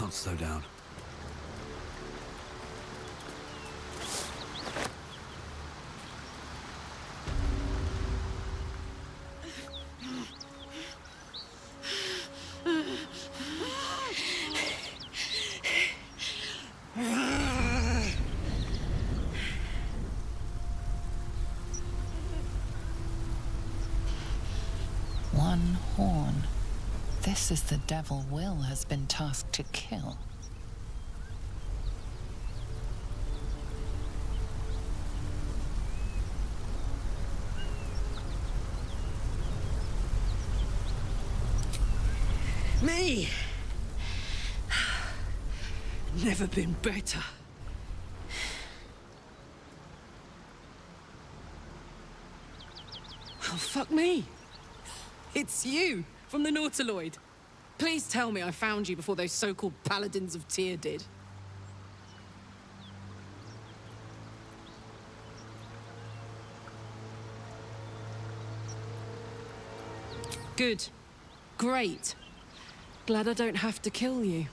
can't slow down. One horn. This is the devil Will has been tasked to kill. Me! Never been better. Oh, fuck me. It's you, from the Nautiloid. Please tell me I found you before those so-called Paladins of Tyr did. Good. Great. Glad I don't have to kill you.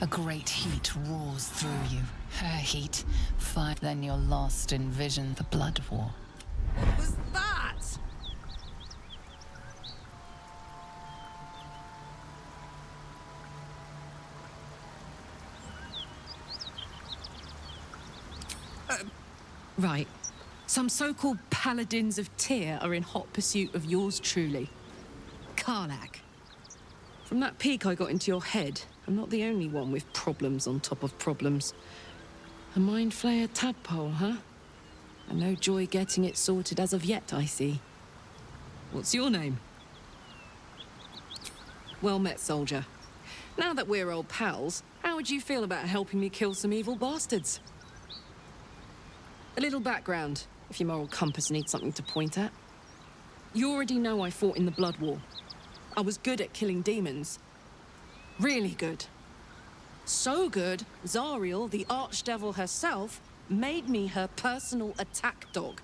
A great heat roars through you. Her heat, fire. Then you're lost in vision. The blood war. What was that? Right. Some so-called Paladins of Tyr are in hot pursuit of yours truly. Karlach. From that peek I got into your head, I'm not the only one with problems on top of problems. A mind flayer tadpole, huh? And no joy getting it sorted as of yet, I see. What's your name? Well met, soldier. Now that we're old pals, how would you feel about helping me kill some evil bastards? A little background, if your moral compass needs something to point at. You already know I fought in the Blood War. I was good at killing demons. Really good. So good, Zariel, the archdevil herself, made me her personal attack dog.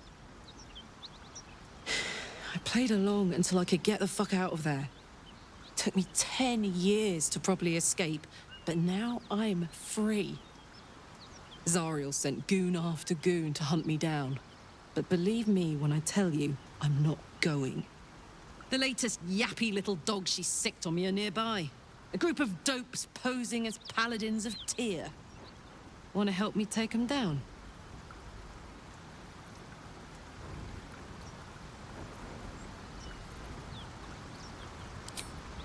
I played along until I could get the fuck out of there. Took me 10 years to properly escape, but now I'm free. Zariel sent goon after goon to hunt me down. But believe me when I tell you, I'm not going. The latest yappy little dogs she sicked on me are nearby. A group of dopes posing as Paladins of Tyr. Want to help me take them down?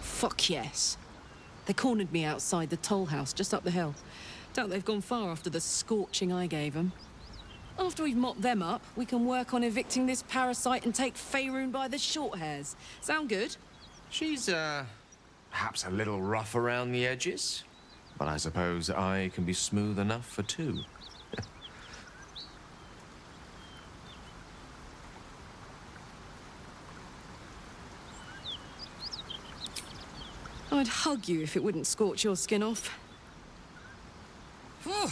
Fuck yes. They cornered me outside the toll house just up the hill. Doubt they've gone far after the scorching I gave them. After we've mopped them up, we can work on evicting this parasite and take Faerun by the short hairs. Sound good? She's, perhaps a little rough around the edges, but I suppose I can be smooth enough for two. I'd hug you if it wouldn't scorch your skin off. Whew,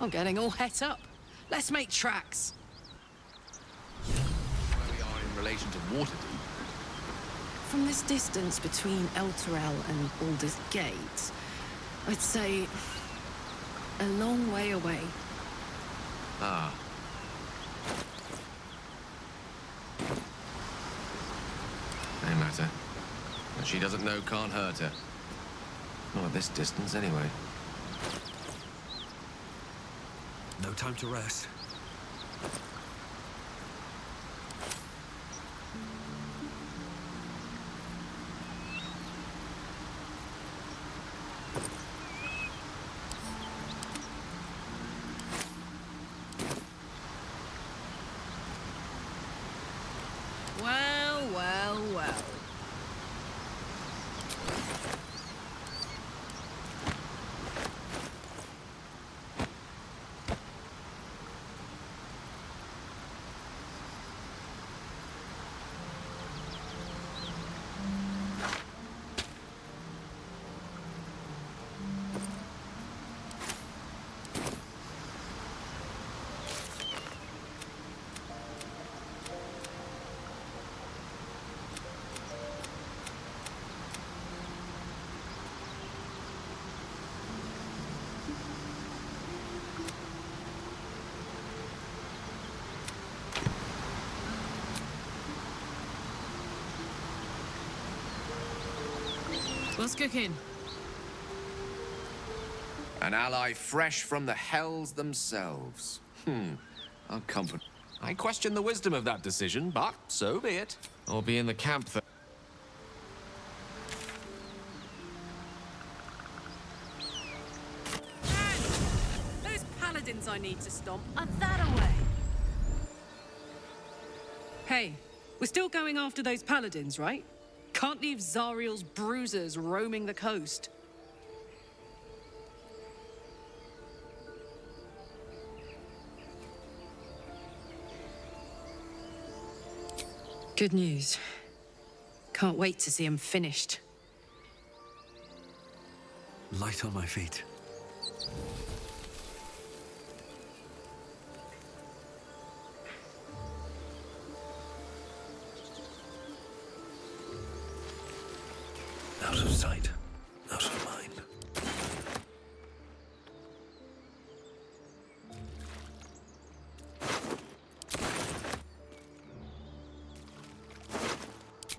I'm getting all het up. Let's make tracks. Where we are in relation to Waterdeep. From this distance between Elturel and Baldur's Gate, I'd say a long way away. Ah. No matter. What she doesn't know can't hurt her. Not at this distance, anyway. No time to rest. Well, well, well. What's cooking? An ally fresh from the hells themselves. I'll comfort. I question the wisdom of that decision, but so be it. I'll be in the camp that. Those paladins I need to stomp are that away. Hey, we're still going after those paladins, right? Can't leave Zariel's bruisers roaming the coast. Good news. Can't wait to see him finished. Light on my feet. Out of sight, out of mind.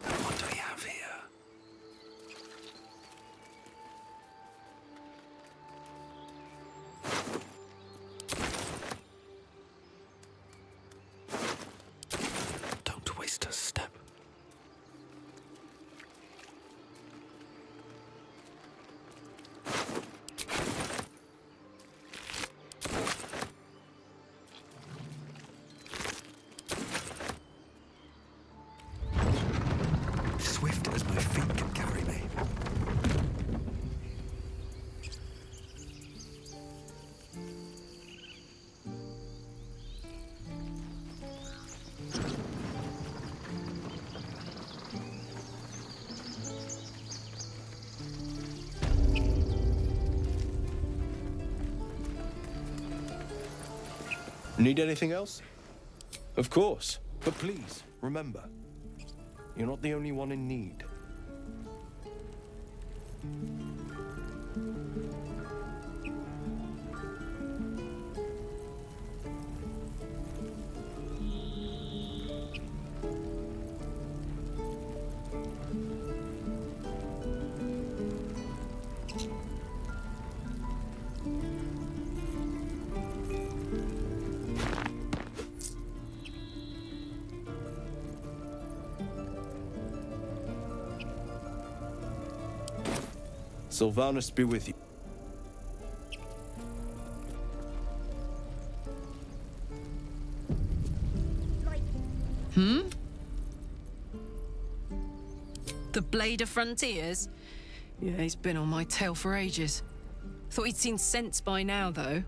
What do we have here? Don't waste a step. Swift as my feet can carry me. Need anything else? Of course. But please, remember, you're not the only one in need. Sylvanus be with you. The Blade of Frontiers? Yeah, he's been on my tail for ages. Thought he'd seen sense by now, though.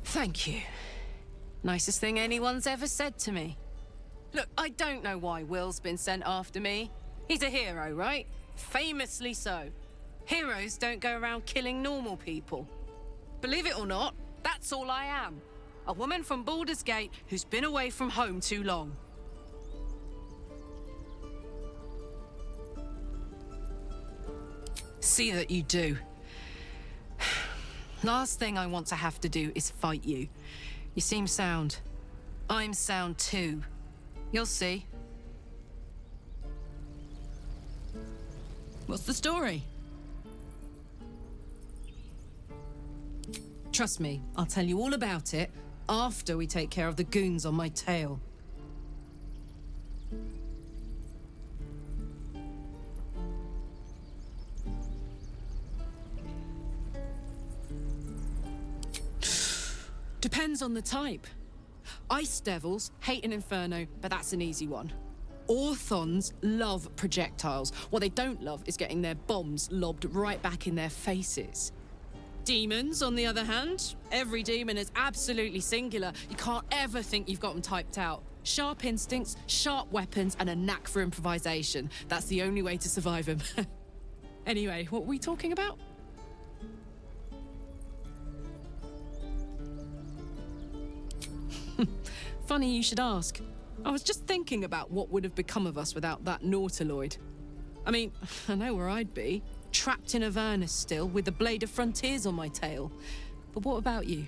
Thank you. Nicest thing anyone's ever said to me. Look, I don't know why Will's been sent after me. He's a hero, right? Famously so. Heroes don't go around killing normal people. Believe it or not, that's all I am. A woman from Baldur's Gate who's been away from home too long. See that you do. Last thing I want to have to do is fight you. You seem sound. I'm sound too. You'll see. What's the story? Trust me, I'll tell you all about it after we take care of the goons on my tail. Depends on the type. Ice devils hate an inferno, but that's an easy one. Orthons love projectiles. What they don't love is getting their bombs lobbed right back in their faces. Demons, on the other hand, every demon is absolutely singular. You can't ever think you've got them typed out. Sharp instincts, sharp weapons, and a knack for improvisation. That's the only way to survive them. Anyway, what were we talking about? Funny you should ask. I was just thinking about what would have become of us without that Nautiloid. I mean, I know where I'd be. Trapped in Avernus still, with the Blade of Frontiers on my tail. But what about you?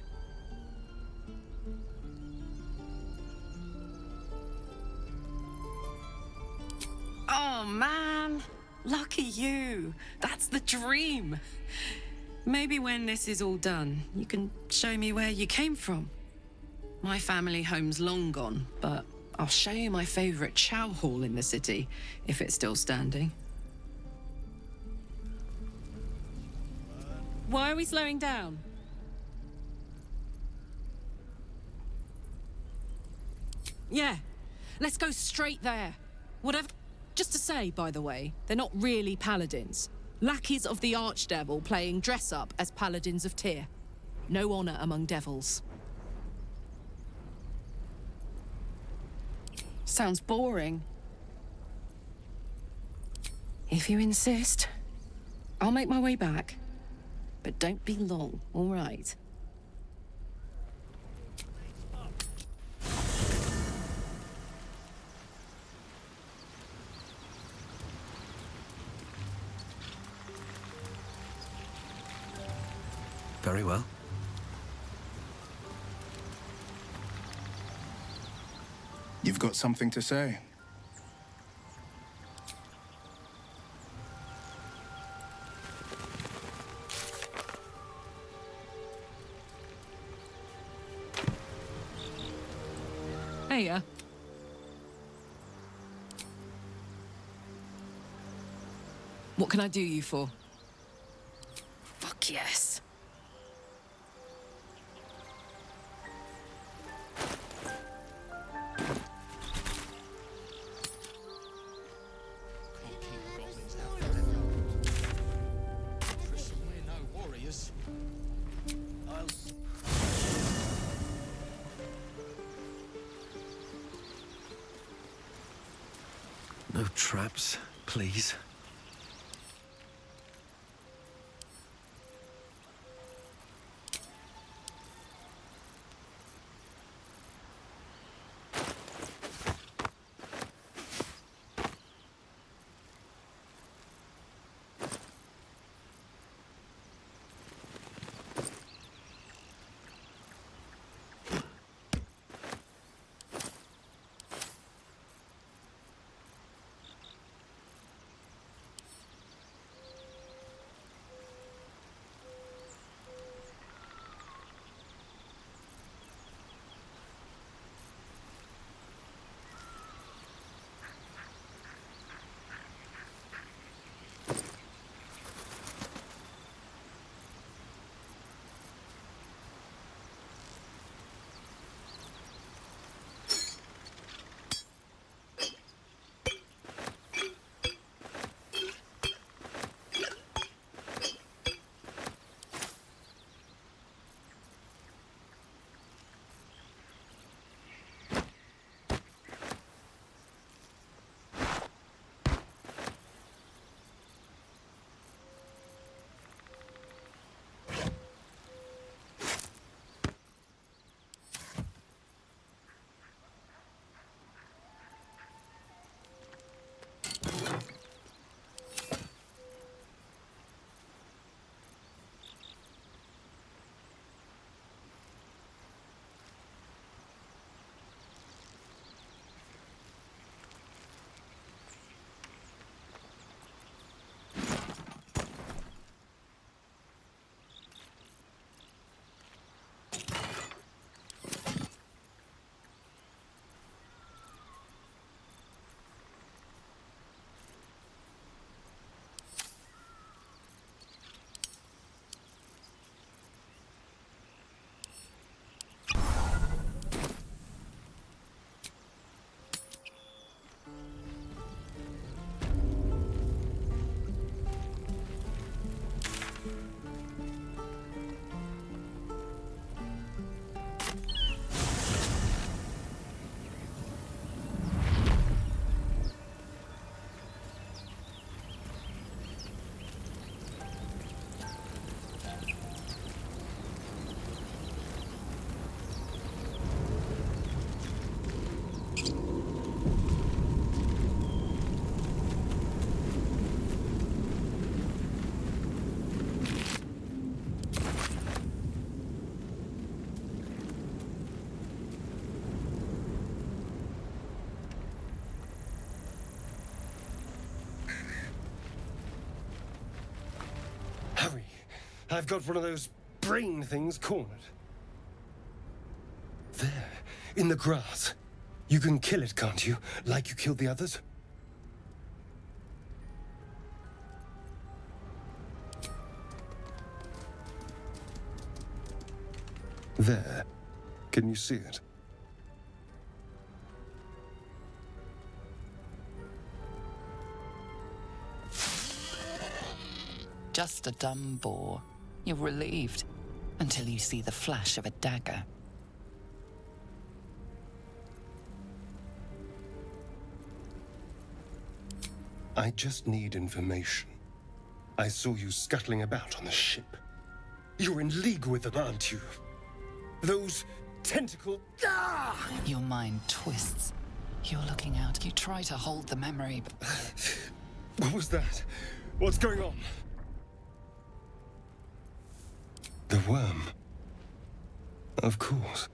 Oh, man. Lucky you. That's the dream. Maybe when this is all done, you can show me where you came from. My family home's long gone, but I'll show you my favorite chow hall in the city, if it's still standing. Why are we slowing down? Yeah, let's go straight there. Whatever. Just to say, by the way, they're not really paladins. Lackeys of the Archdevil playing dress-up as paladins of Tyr. No honor among devils. Sounds boring. If you insist, I'll make my way back. But don't be long, all right? Very well. You've got something to say? Hey, what can I do you for? Fuck yes. No traps, please. I've got one of those brain things cornered. There, in the grass. You can kill it, can't you? Like you killed the others? There. Can you see it? Just a dumb boar. You're relieved until you see the flash of a dagger. I just need information. I saw you scuttling about on the ship. You're in league with them, aren't you? Those tentacle... Ah! Your mind twists. You're looking out. You try to hold the memory, but... What was that? What's going on? The worm. Of course.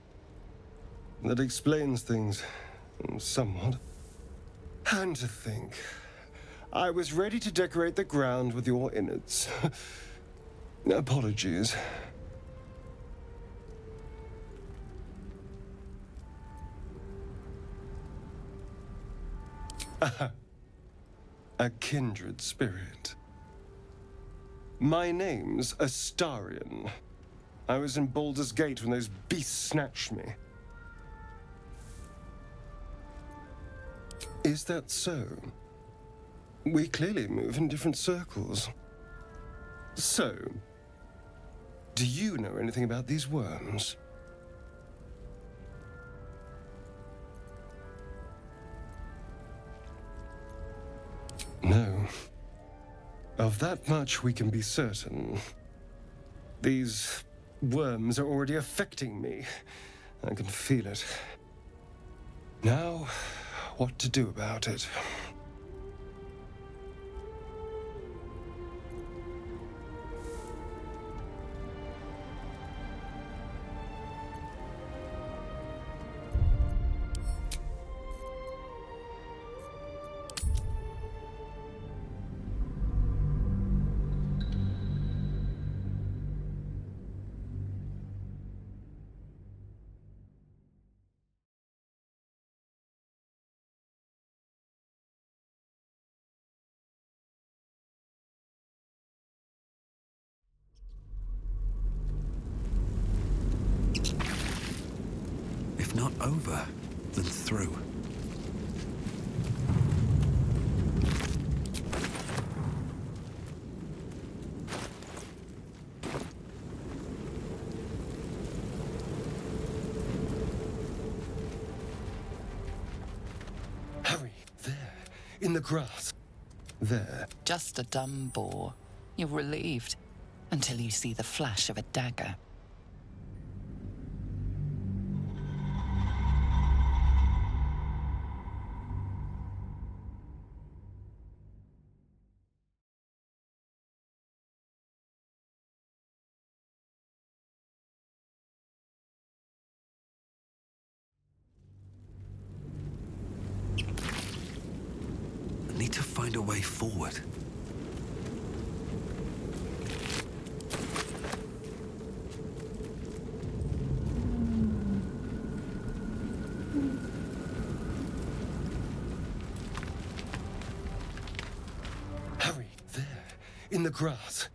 That explains things. Somewhat. And to think... I was ready to decorate the ground with your innards. Apologies. A kindred spirit. My name's Astarion. I was in Baldur's Gate when those beasts snatched me. Is that so? We clearly move in different circles. So, do you know anything about these worms? No. Of that much we can be certain. These worms are already affecting me. I can feel it. Now, what to do about it? If not over, then through. Hurry! There, in the grass. There. Just a dumb boar. You're relieved until you see the flash of a dagger. I need to find a way forward. Hurry! There, in the grass.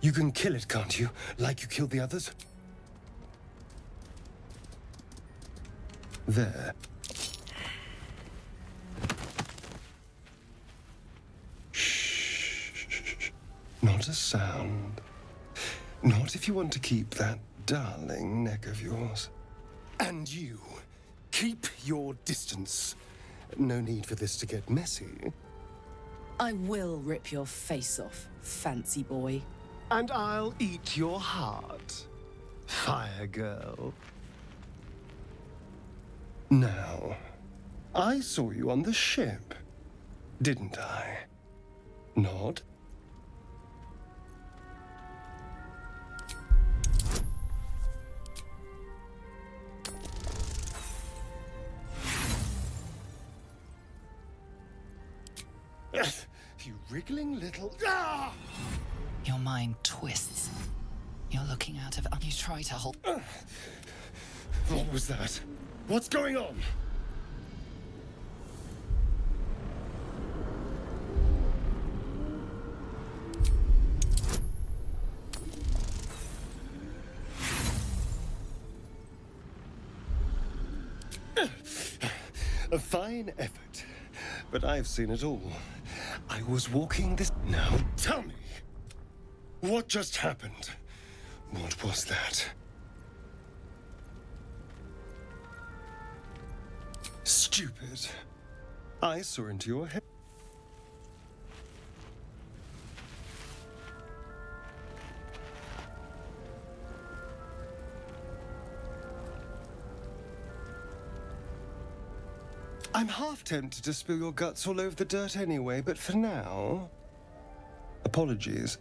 You can kill it, can't you? Like you killed the others? There. Shh. Not a sound. Not if you want to keep that darling neck of yours. And you, keep your distance. No need for this to get messy. I will rip your face off, fancy boy. And I'll eat your heart, fire girl. Now, I saw you on the ship, didn't I? Nod? You wriggling little... Ah! Your mind twists. You're looking out of... You try to hold... What was that? What's going on? A fine effort, but I've seen it all. I was walking this... Now, tell me, what just happened? What was that? Stupid. I saw into your head. I'm half tempted to spill your guts all over the dirt anyway, but for now... Apologies.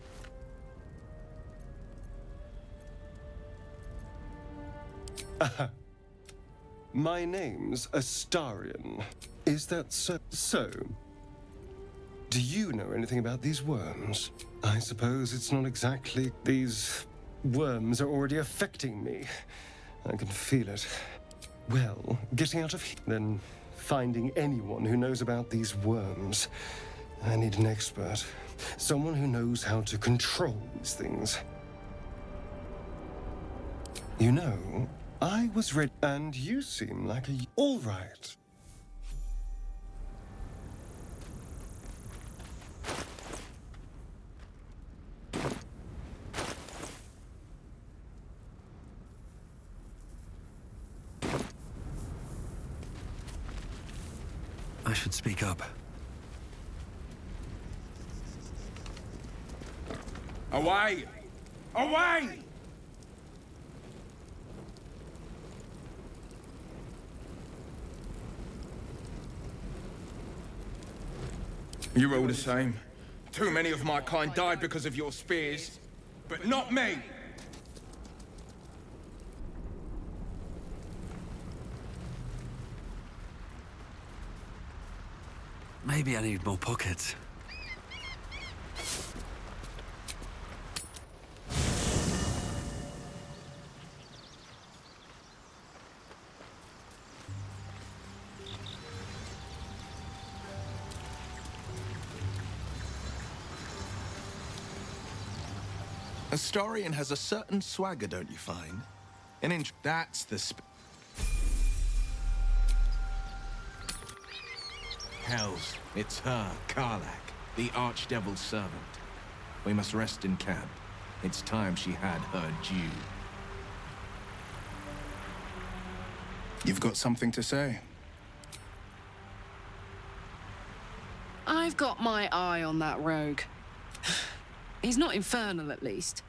My name's Astarion. Is that so? So, do you know anything about these worms? I suppose it's not exactly... These worms are already affecting me. I can feel it. Well, getting out of here, then finding anyone who knows about these worms. I need an expert. Someone who knows how to control these things. You know, I was ready, and you seem like a... All right. I should speak up. Away! Away! You're all the same. Too many of my kind died because of your spears, but not me! Maybe I need more pockets. Astarion has a certain swagger, don't you find? That's the Hells, it's her, Karlach, the Archdevil's servant. We must rest in camp. It's time she had her due. You've got something to say? I've got my eye on that rogue. He's not infernal, at least.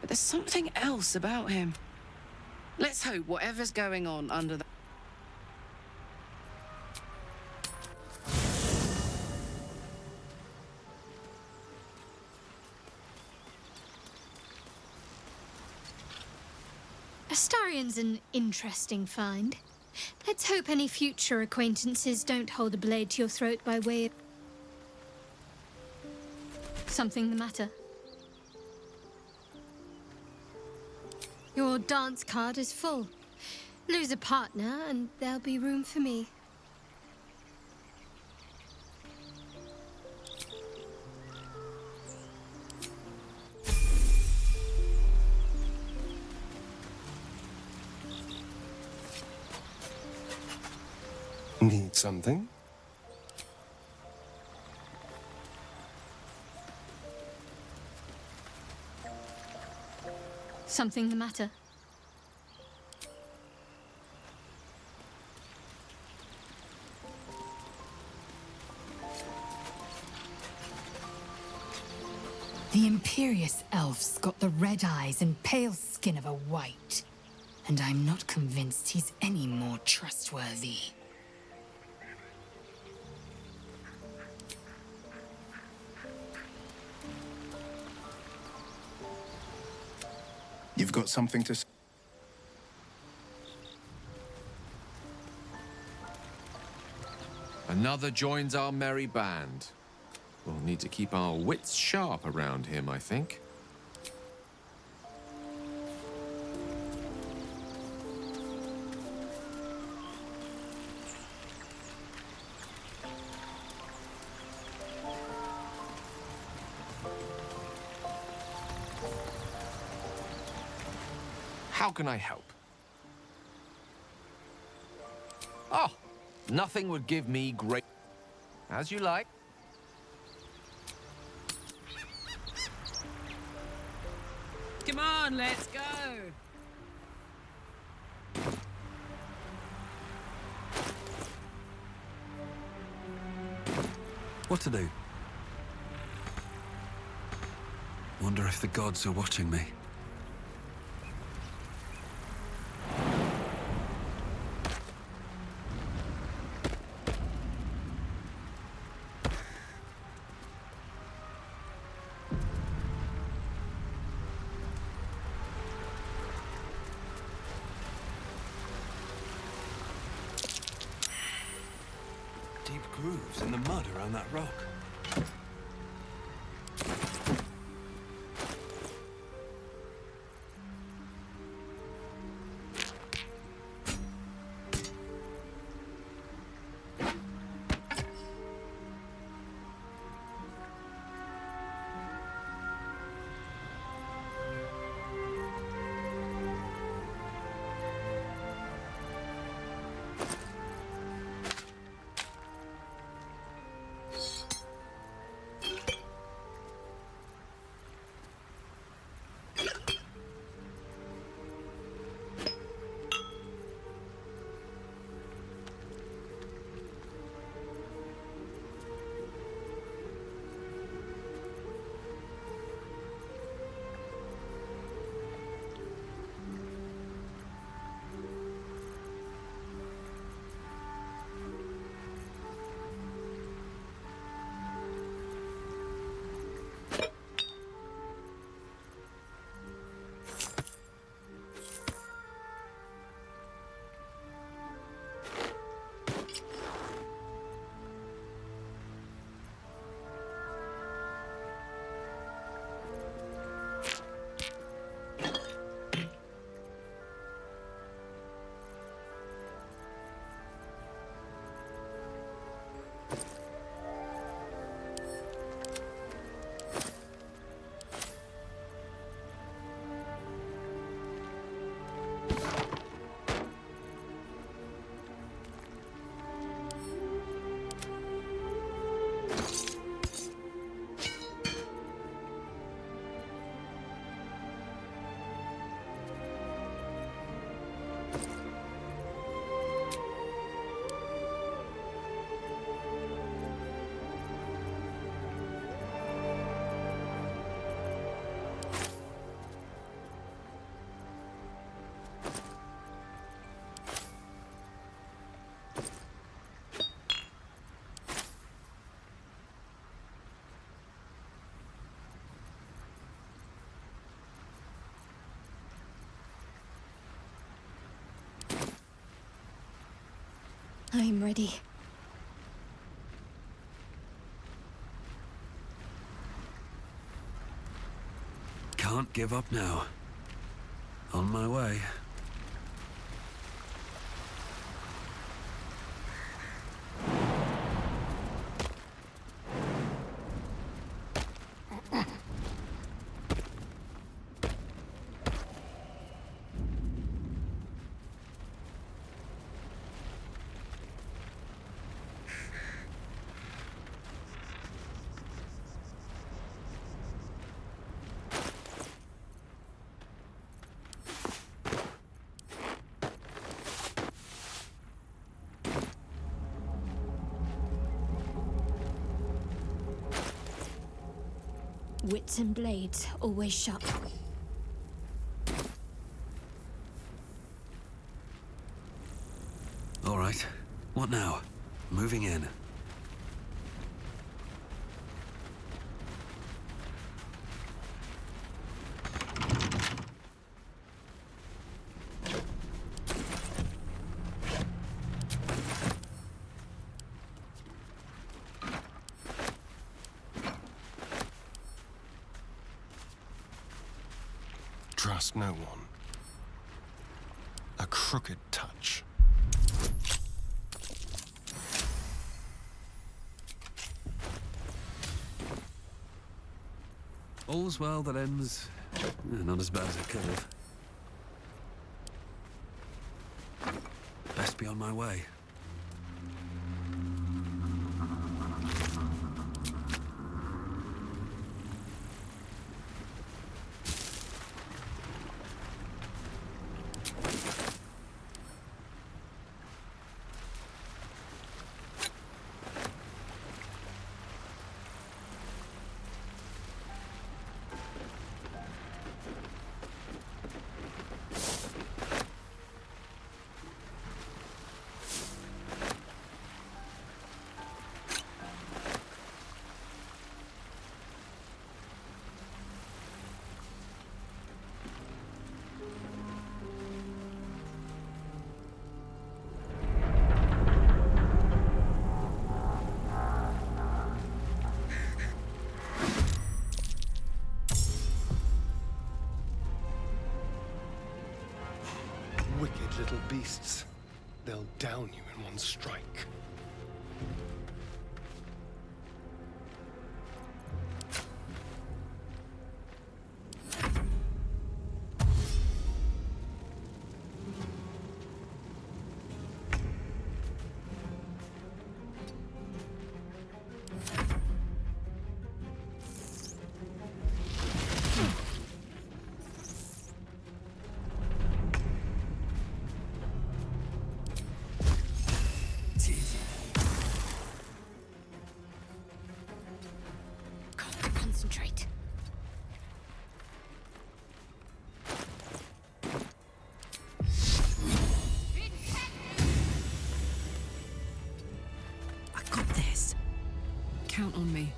But there's something else about him. Let's hope whatever's going on under the... Astarion's an interesting find. Let's hope any future acquaintances don't hold a blade to your throat by way of... Something the matter? Your dance card is full. Lose a partner and there'll be room for me. Need something? Something the matter? The Imperious Elf's got the red eyes and pale skin of a white. And I'm not convinced he's any more trustworthy. You've got something to say? Another joins our merry band. We'll need to keep our wits sharp around him, I think. How can I help? Oh, nothing would give me great... As you like. Come on, let's go. What to do? Wonder if the gods are watching me. Deep grooves in the mud around that rock. I'm ready. Can't give up now. On my way. Wits and blades, always sharp. All right. What now? Moving in. trust no one. A crooked touch. All's well that ends... not as bad as it could have. Best be on my way. Wicked little beasts. They'll down you in one strike. Concentrate. I got this. Count on me.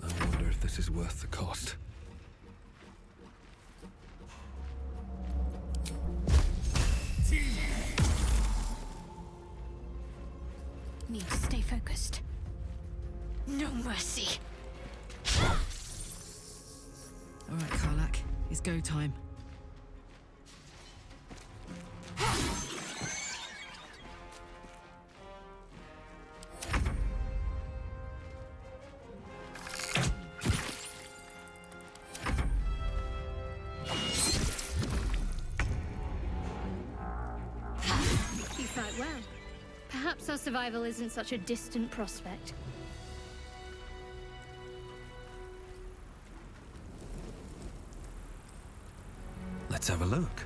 I wonder if this is worth the cost. Need to stay focused. No mercy. All right, Karlak. It's go time. You fight well. Perhaps our survival isn't such a distant prospect. Let's have a look.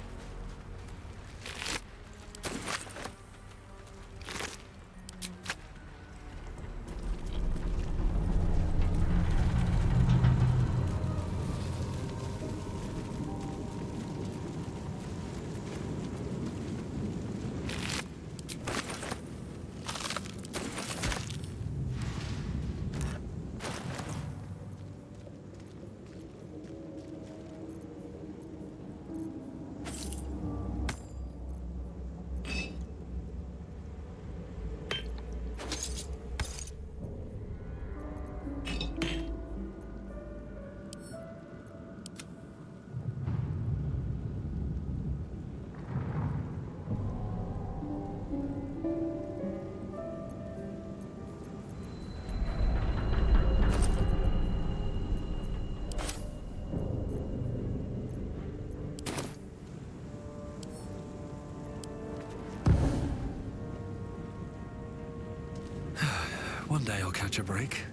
One day I'll catch a break.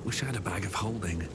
Wish I had a bag of holding.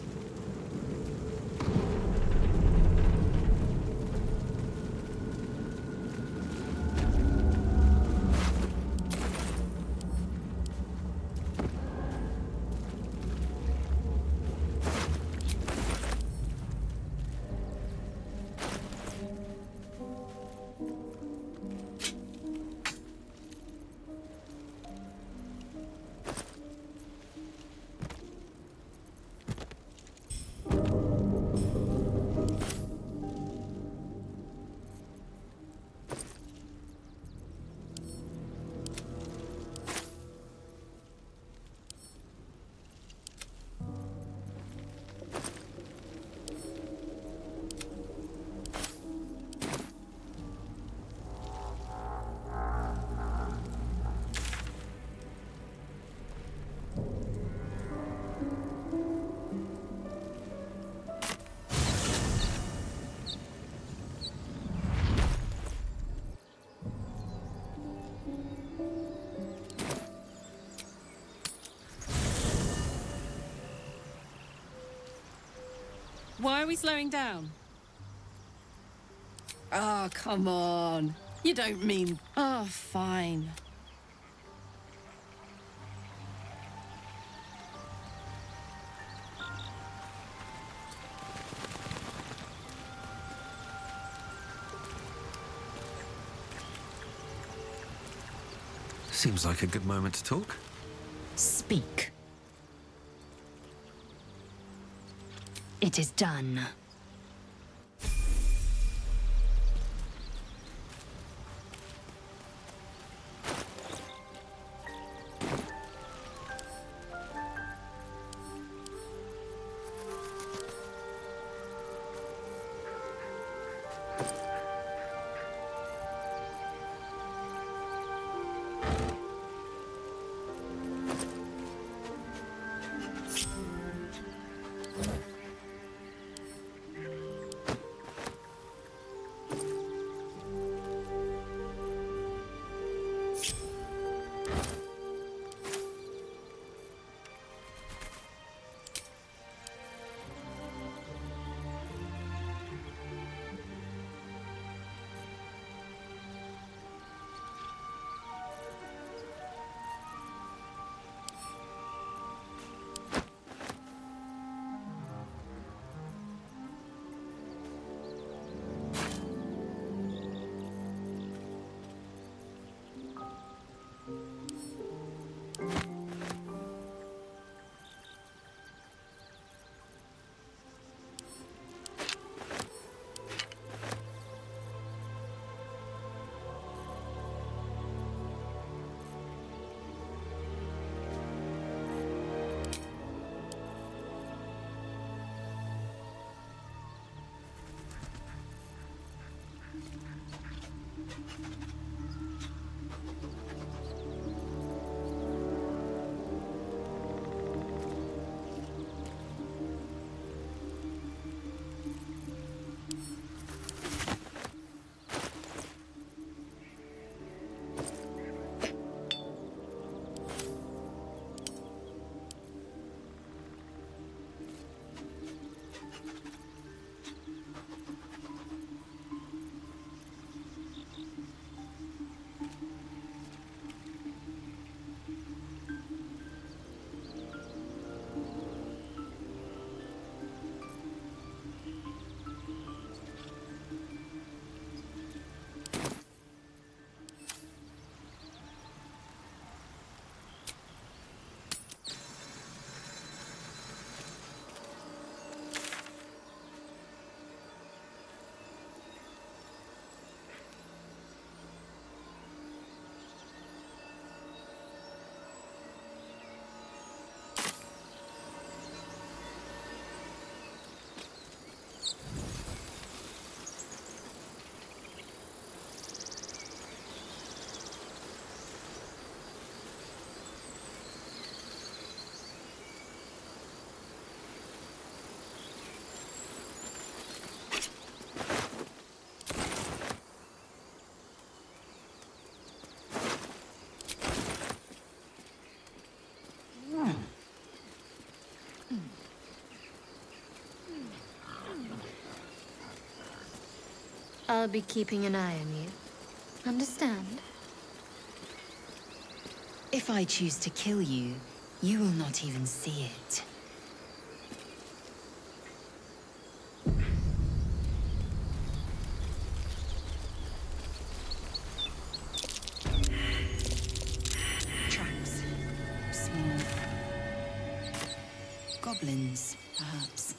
Why are we slowing down? Oh, come on. You don't mean... Oh, fine. Seems like a good moment to talk. Speak. It is done. I'll be keeping an eye on you. Understand? If I choose to kill you, you will not even see it. Traps. Small. Goblins, perhaps.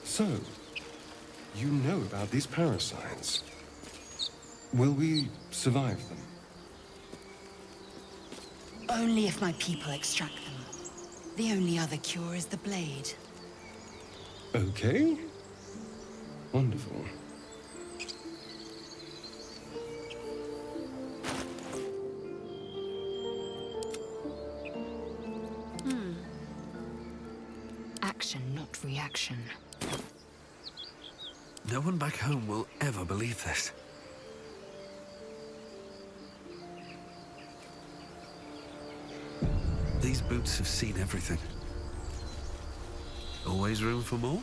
So, you know about these parasites. Will we survive them? Only if my people extract them. The only other cure is the blade. Okay. Wonderful. Action, not reaction. No one back home will ever believe this. These boots have seen everything. Always room for more?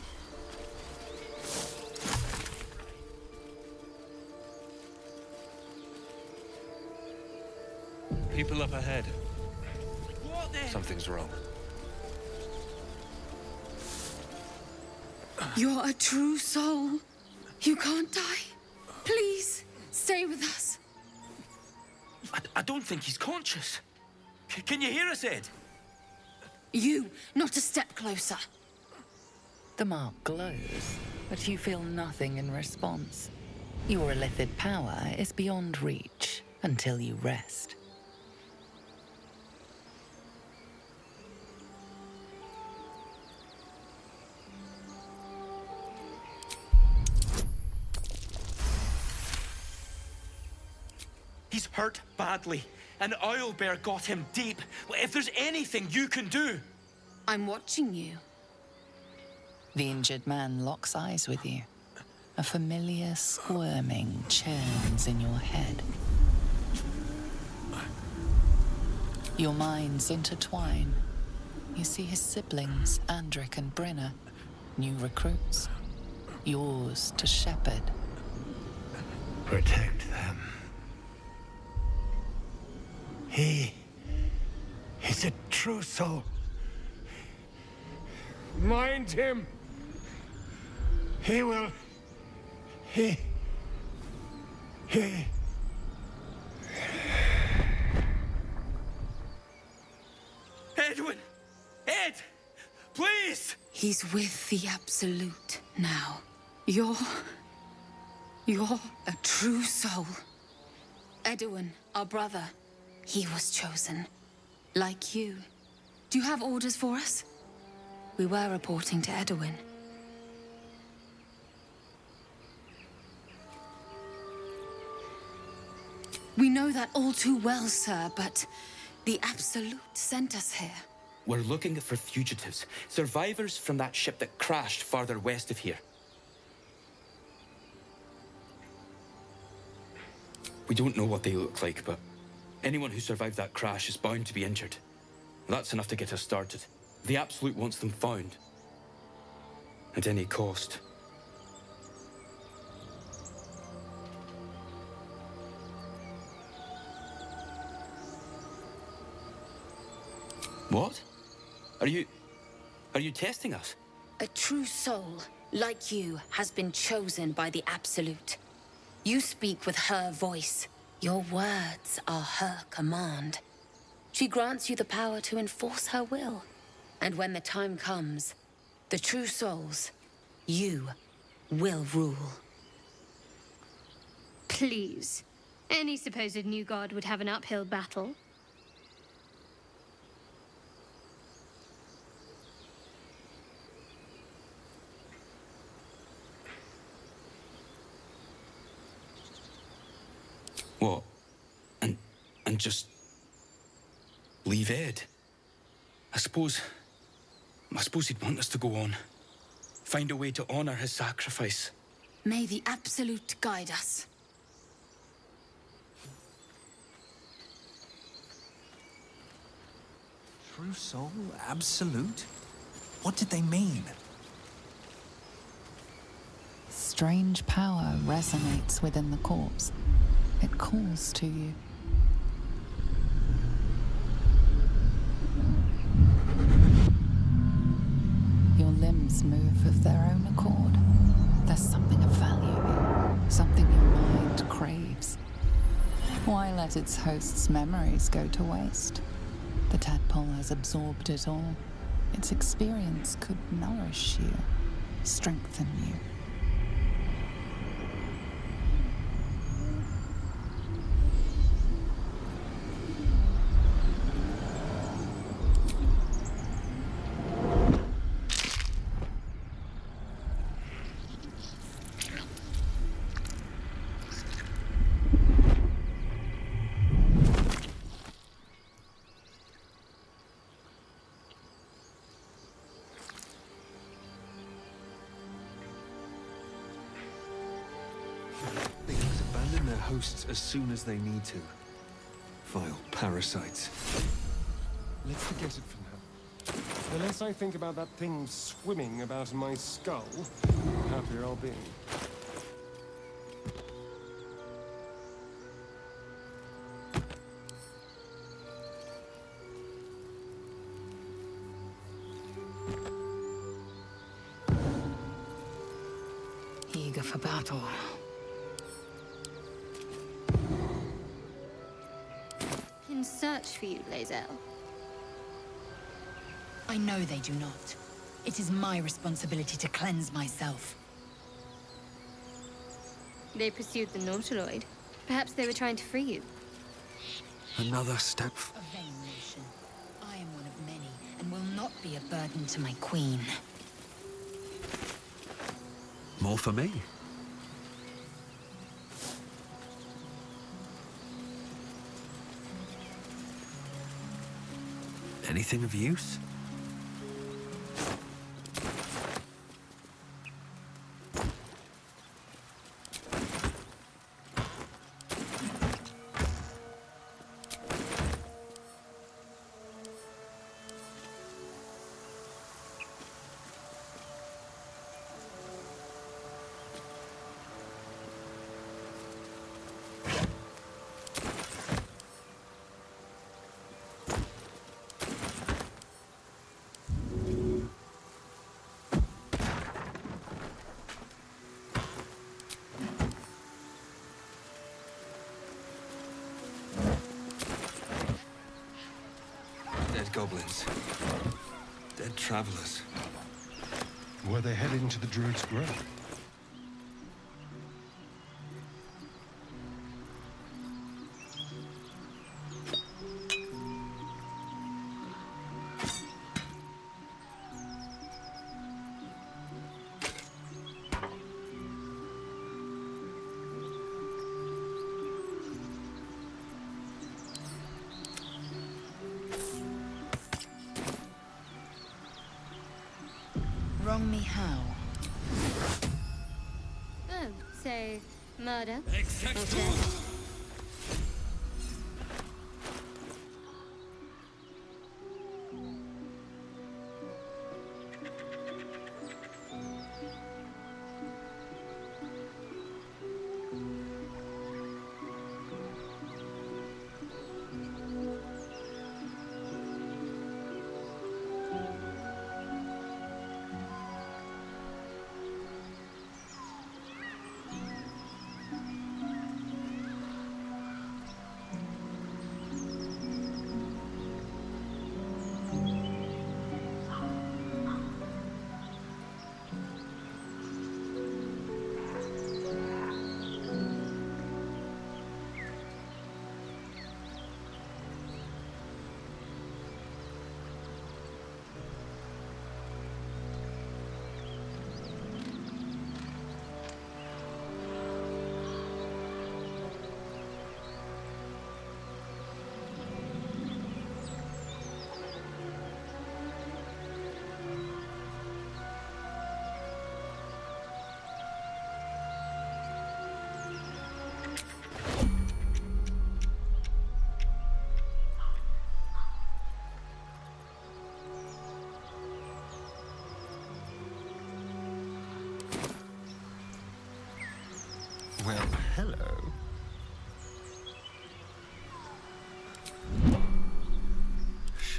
People up ahead. Something's wrong. You're a true soul. You can't die. Please, stay with us. I don't think he's conscious. Can you hear us, Ed? You, not a step closer. The mark glows, but you feel nothing in response. Your illithid power is beyond reach until you rest. He's hurt badly. An owlbear got him deep. If there's anything you can do... I'm watching you. The injured man locks eyes with you. A familiar squirming churns in your head. Your minds intertwine. You see his siblings, Andric and Brenna, new recruits. Yours to shepherd. Protect them. He's a true soul. Mind him. He will... He... Edwin! Ed! Please! He's with the Absolute now. You're a true soul. Edwin, our brother, he was chosen. Like you. Do you have orders for us? We were reporting to Edwin. We know that all too well, sir, but the Absolute sent us here. We're looking for fugitives. Survivors from that ship that crashed farther west of here. We don't know what they look like, but anyone who survived that crash is bound to be injured. That's enough to get us started. The Absolute wants them found. At any cost. What? Are you testing us? A true soul, like you, has been chosen by the Absolute. You speak with her voice. Your words are her command. She grants you the power to enforce her will. And when the time comes, the true souls, you will rule. Please. Any supposed new god would have an uphill battle. What? And just leave Ed? I suppose he'd want us to go on. Find a way to honor his sacrifice. May the Absolute guide us. True soul? Absolute? What did they mean? Strange power resonates within the corpse. It calls to you. Your limbs move of their own accord. There's something of value here, something your mind craves. Why let its host's memories go to waste? The tadpole has absorbed it all. Its experience could nourish you, strengthen you. Things abandon their hosts as soon as they need to. Vile parasites. Let's forget it for now. The less I think about that thing swimming about in my skull, the happier I'll be. Eager for battle. Can search for you, Lae'zel. I know they do not. It is my responsibility to cleanse myself. They pursued the Nautiloid. Perhaps they were trying to free you. Another step. A vain nation. I am one of many, and will not be a burden to my queen. More for me. Anything of use? Dead goblins. Dead travelers. Were they heading to the Druid's Grove? Wrong me how? Oh, so murder? Or death?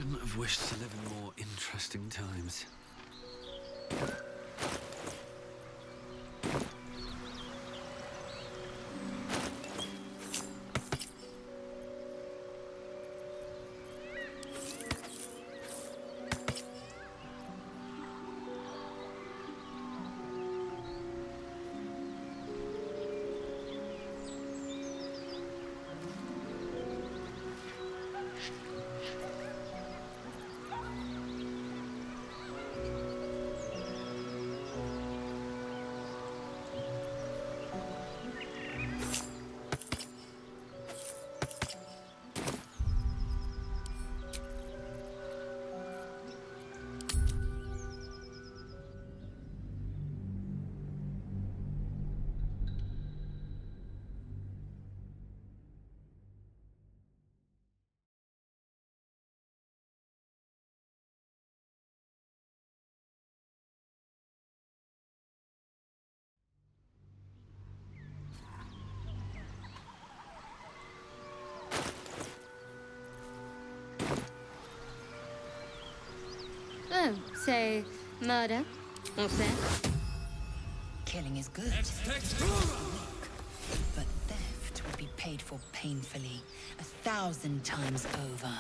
couldn't have wished to live in more interesting times. Oh, so murder? All set? Killing is good. But theft would be paid for painfully, 1,000 times over.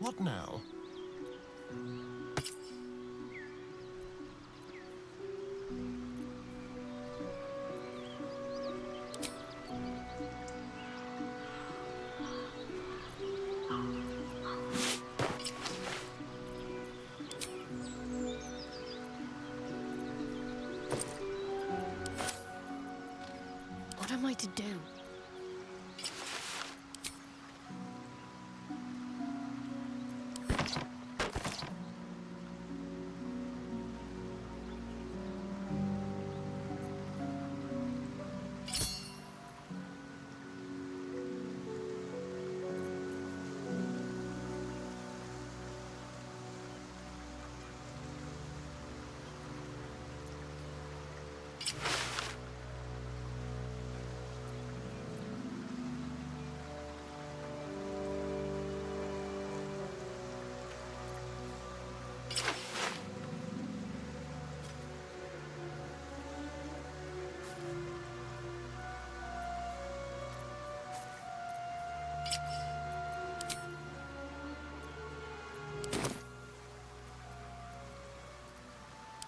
What now? What am I to do?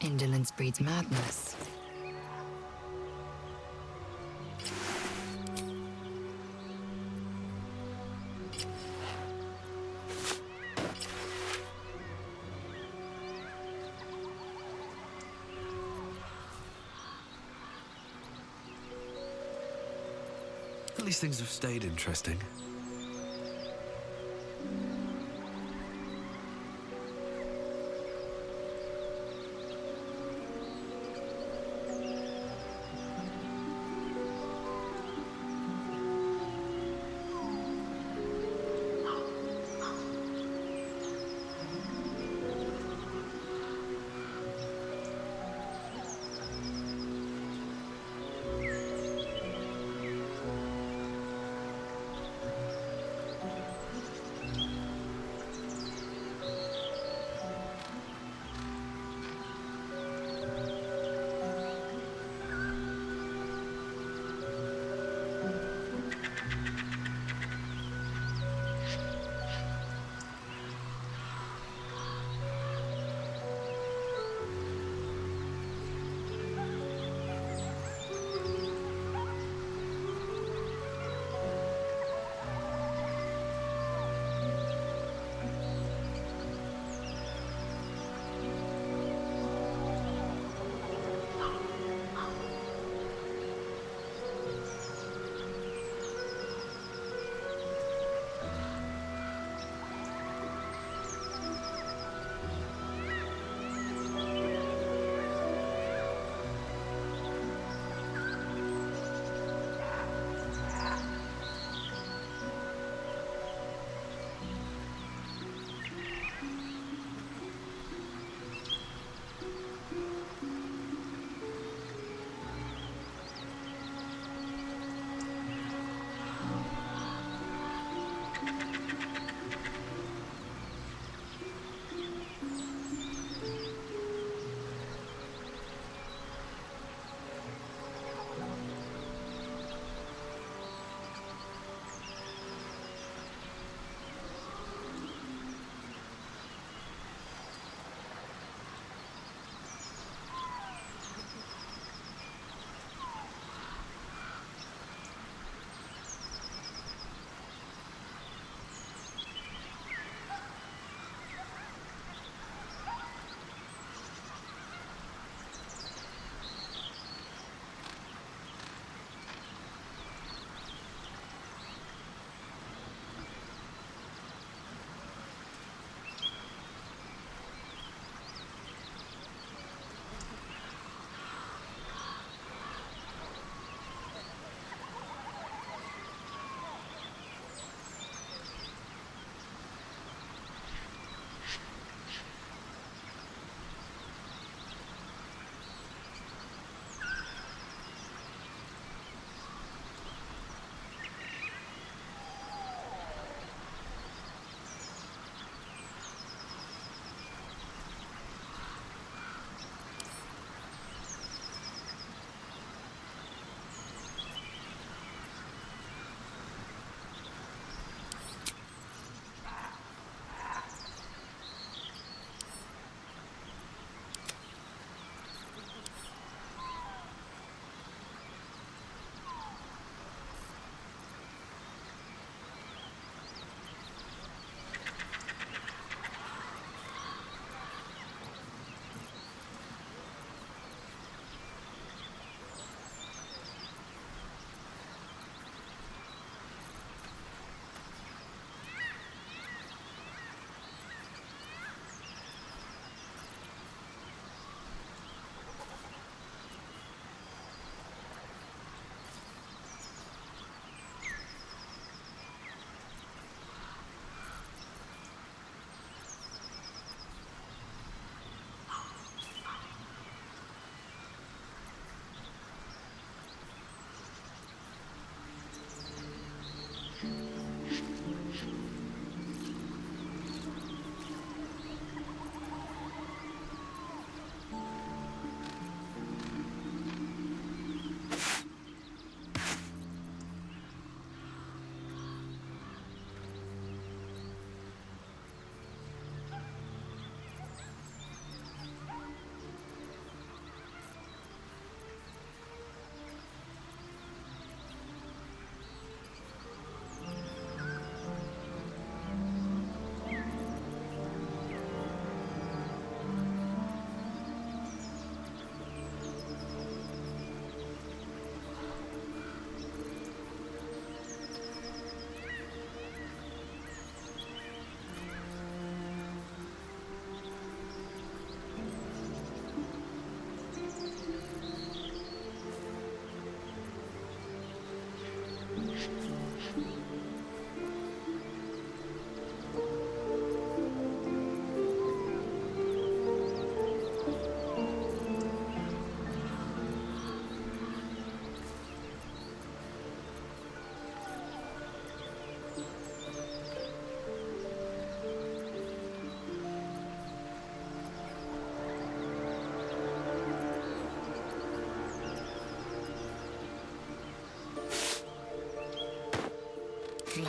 Indolence breeds madness. At least things have stayed interesting.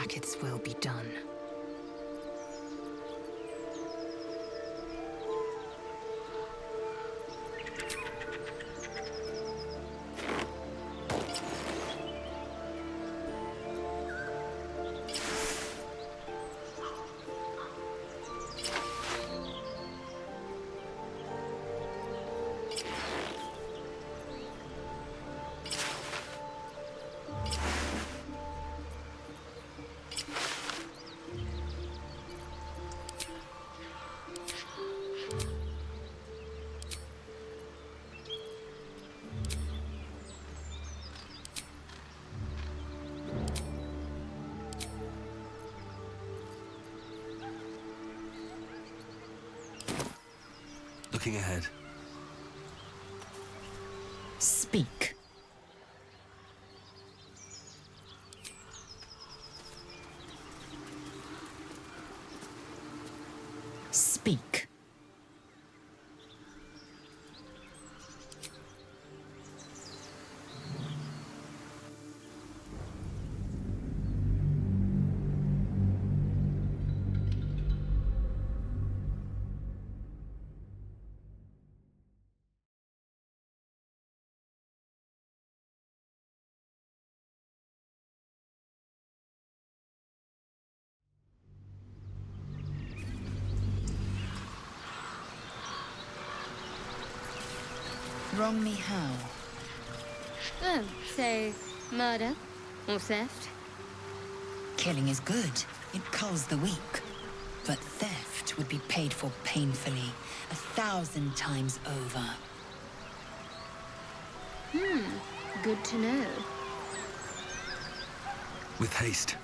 back, its will be done. Looking ahead. Speak. Speak. Wrong me how? Oh, so murder or theft? Killing is good. It culls the weak. But theft would be paid for painfully, 1,000 times over. Good to know. With haste.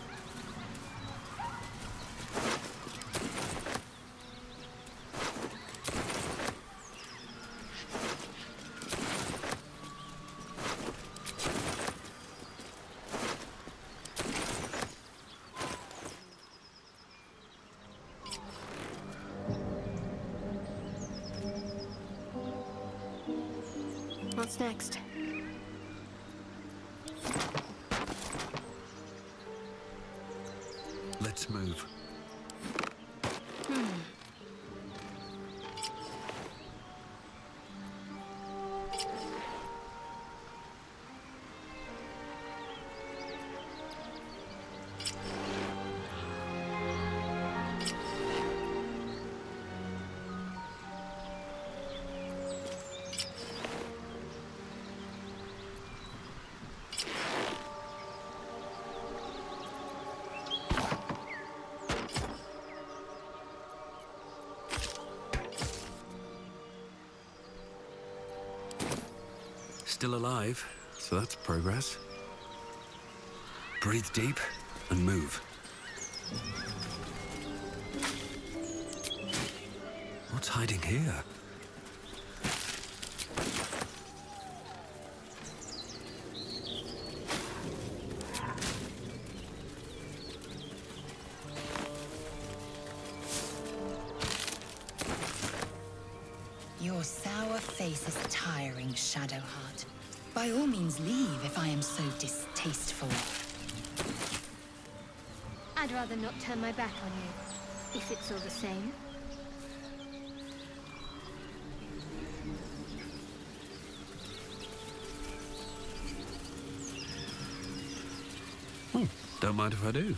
What's next? Let's move. Still alive, so that's progress. Breathe deep and move. What's hiding here? Your sour face is tiring, Shadowheart. By all means leave if I am so distasteful. I'd rather not turn my back on you, if it's all the same. Don't mind if I do.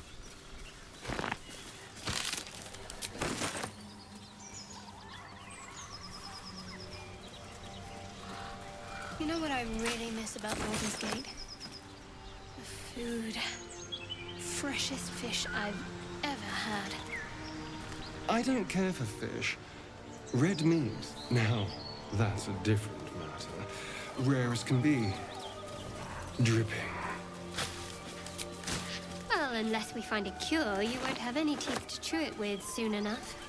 You know what I really miss about Baldur's Gate? The food. Freshest fish I've ever had. I don't care for fish. Red meat, now, that's a different matter. Rare as can be. Dripping. Well, unless we find a cure, you won't have any teeth to chew it with soon enough.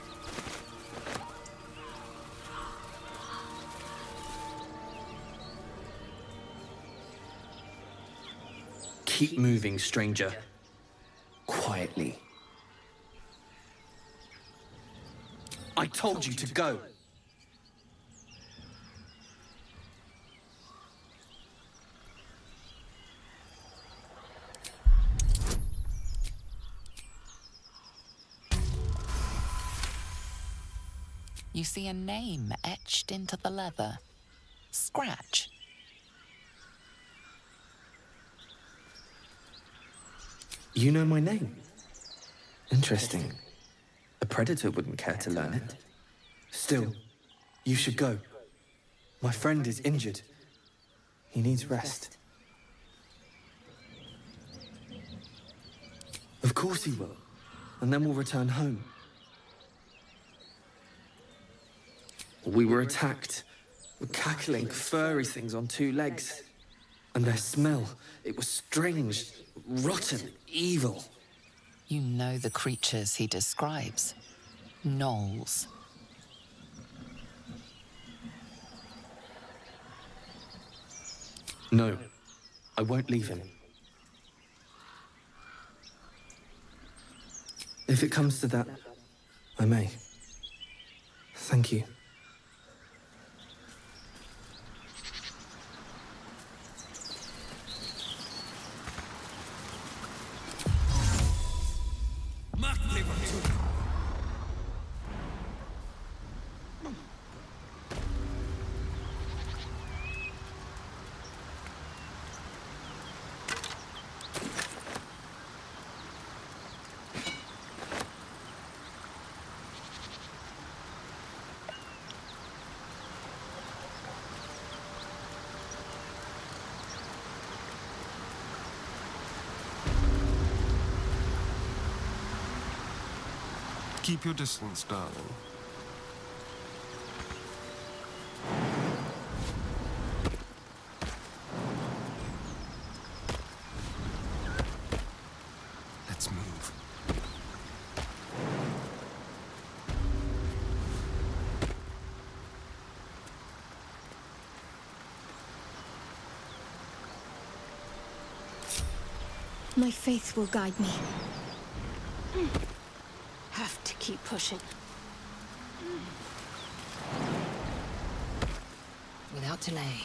Keep moving, stranger. Quietly. I told you to go. You see a name etched into the leather. Scratch. You know my name? Interesting. A predator wouldn't care to learn it. Still, you should go. My friend is injured. He needs rest. Of course he will. And then we'll return home. We were attacked. With cackling, furry things on 2 legs. And their smell, it was strange, rotten, evil. You know the creatures he describes. Gnolls. No, I won't leave him. If it comes to that, I may. Thank you. Keep your distance, darling. Let's move. My faith will guide me. Have to keep pushing. Without delay.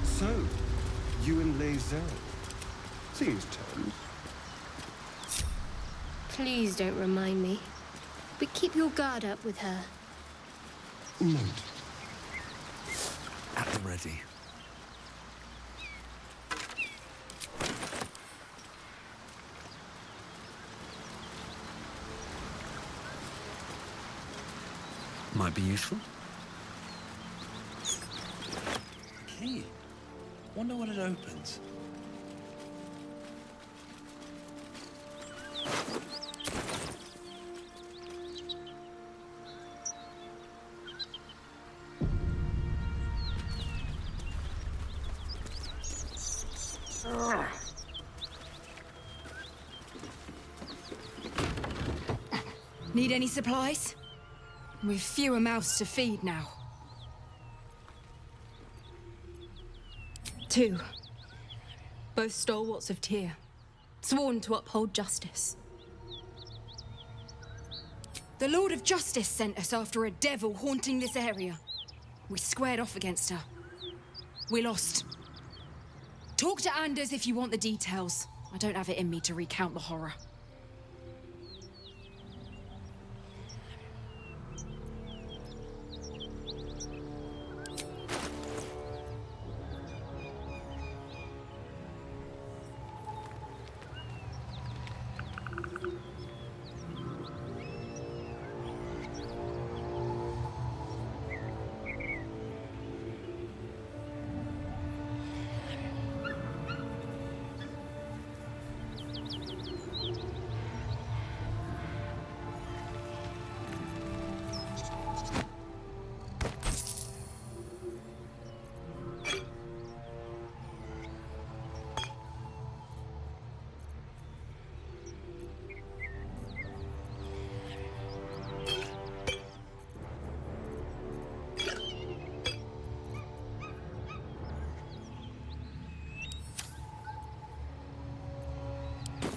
So, you and Lae'zel. Seems terms. Please don't remind me. But keep your guard up with her. Note. At the ready. Might be useful. Key. Wonder what it opens. Need any supplies? We've fewer mouths to feed now. 2. Both stalwarts of Tyr, sworn to uphold justice. The Lord of Justice sent us after a devil haunting this area. We squared off against her. We lost. Talk to Anders if you want the details. I don't have it in me to recount the horror.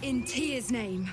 In Tyr's name.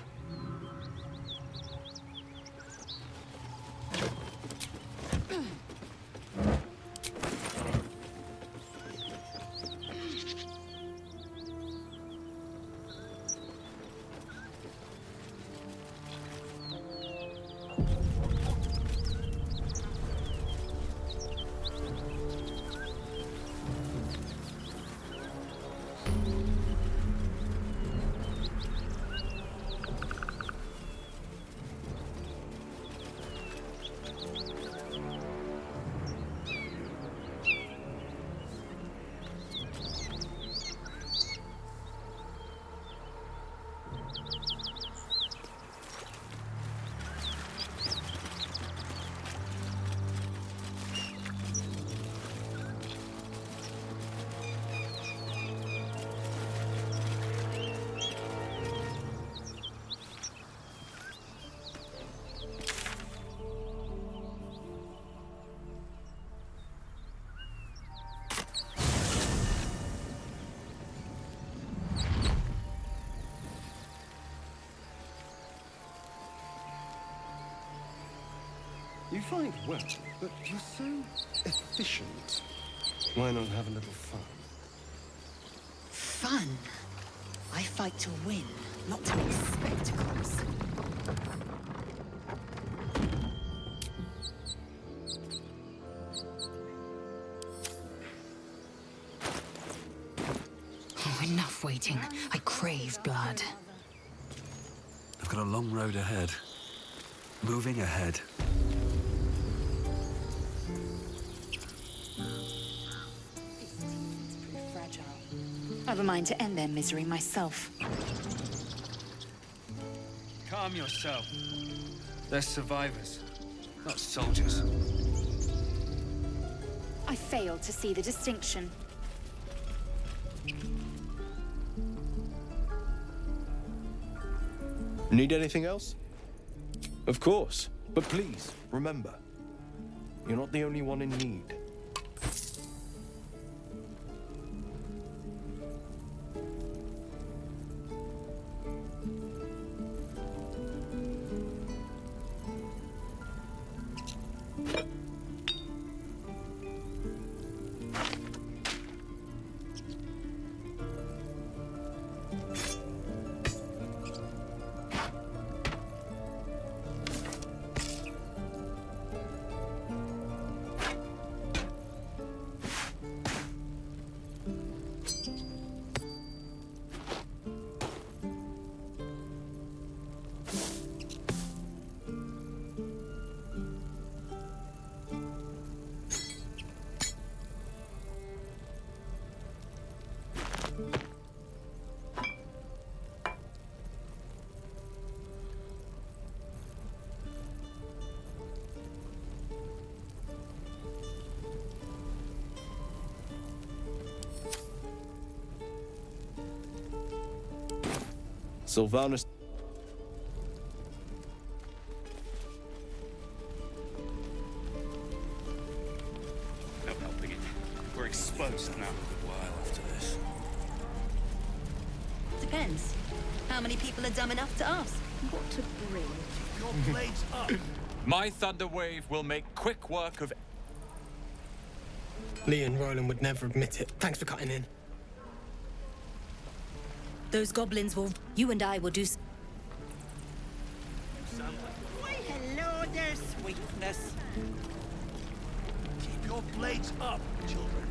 You fight well, but you're so efficient. Why not have a little fun? Fun? I fight to win, not to make spectacles. Oh, enough waiting. I crave blood. I've got a long road ahead. Moving ahead. I've a mind to end their misery myself. Calm yourself. They're survivors, not soldiers. I fail to see the distinction. Need anything else? Of course. But please, remember, you're not the only one in need. Sylvanus. No helping it. We're exposed now. A while after this. Depends. How many people are dumb enough to ask what to bring? Your blades up. My thunder wave will make quick work of. Lee and Roland would never admit it. Thanks for cutting in. Those goblins will. You and I will do. Why, hello there, sweetness. Keep your blades up, children.